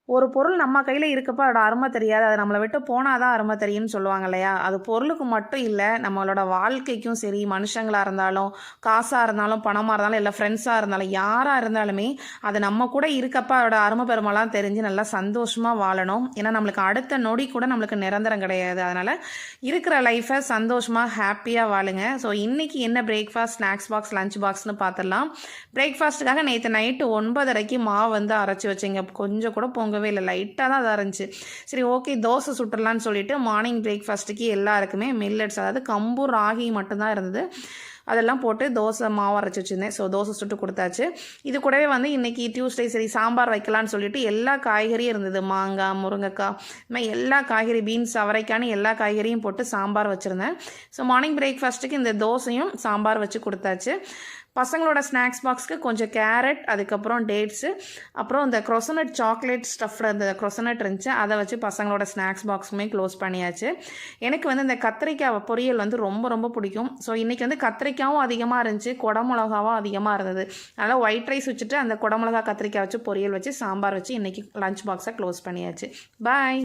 ஒரு பொருள் நம்ம கையில் இருக்கப்போ அதோட அருமை தெரியாது, அது நம்மளை விட்டு போனால் தான் அருமை தெரியும்னு சொல்லுவாங்க இல்லையா? அது பொருளுக்கு மட்டும் இல்லை, நம்மளோட வாழ்க்கைக்கும் சரி, மனுஷங்களாக இருந்தாலும், காசாக இருந்தாலும், பணமாக இருந்தாலும், இல்லை ஃப்ரெண்ட்ஸாக இருந்தாலும், யாராக இருந்தாலுமே அது நம்ம கூட இருக்கப்போ அதோட அருமை பெருமைலாம் தெரிஞ்சு நல்லா சந்தோஷமாக வாழணும். ஏன்னா நம்மளுக்கு அடுத்த நொடி கூட நம்மளுக்கு நிரந்தரம் கிடையாது. அதனால் இருக்கிற லைஃப்பை சந்தோஷமாக ஹாப்பியாக வாழுங்க. ஸோ இன்றைக்கி என்ன பிரேக்ஃபாஸ்ட், ஸ்நாக்ஸ் பாக்ஸ், லஞ்ச் பாக்ஸ்னு பார்த்துடலாம். பிரேக்ஃபாஸ்ட்டுக்காக நேற்று நைட்டு 9:30க்கு மாவு வந்து அரைச்சி வச்சிங்க. கொஞ்சம் கூட பொங்கவே இல்லை, லைட்டாக தான் அது இருந்துச்சு. சரி ஓகே, தோசை சுட்டுடலான்னு சொல்லிட்டு மார்னிங் பிரேக்ஃபாஸ்ட்டுக்கு எல்லாருக்குமே மில்லட்ஸ், அதாவது கம்பு ராகி மட்டும்தான் இருந்தது, அதெல்லாம் போட்டு தோசை மாவு அரைச்சி வச்சுருந்தேன். ஸோ தோசை சுட்டு கொடுத்தாச்சு. இது கூடவே வந்து இன்றைக்கி டியூஸ்டே, சரி சாம்பார் வைக்கலான்னு சொல்லிட்டு எல்லா காய்கறியும் இருந்தது, மாங்காய், முருங்கைக்காய், இந்த மாதிரி எல்லா காய்கறி, பீன்ஸ், அவரைக்கான்னு எல்லா காய்கறியும் போட்டு சாம்பார் வச்சுருந்தேன். ஸோ மார்னிங் பிரேக்ஃபாஸ்ட்டுக்கு இந்த தோசையும் சாம்பார் வச்சு கொடுத்தாச்சு. பசங்களோட ஸ்நாக்ஸ் பாக்ஸ்க்கு கொஞ்சம் கேரட், அதுக்கப்புறம் டேட்ஸு, அப்புறம் இந்த க்ரோசனட் சாக்லேட் ஸ்டஃப்டு அந்த க்ரோசனட் இருந்துச்சு, அதை வச்சு பசங்களோட ஸ்நாக்ஸ் பாக்ஸுமே க்ளோஸ் பண்ணியாச்சு. எனக்கு வந்து இந்த கத்திரிக்காய் பொரியல் வந்து ரொம்ப ரொம்ப பிடிக்கும். ஸோ இன்றைக்கி வந்து கத்திரிக்காயும் அதிகமாக இருந்துச்சு, குடமிளகாவும் அதிகமாக இருந்தது. அதனால் ஒயிட் ரைஸ் வச்சுட்டு அந்த குடமிளகா கத்திரிக்காய் வச்சு பொரியல் வச்சு சாம்பார் வச்சு இன்றைக்கி லஞ்ச் பாக்ஸை க்ளோஸ் பண்ணியாச்சு. பாய்.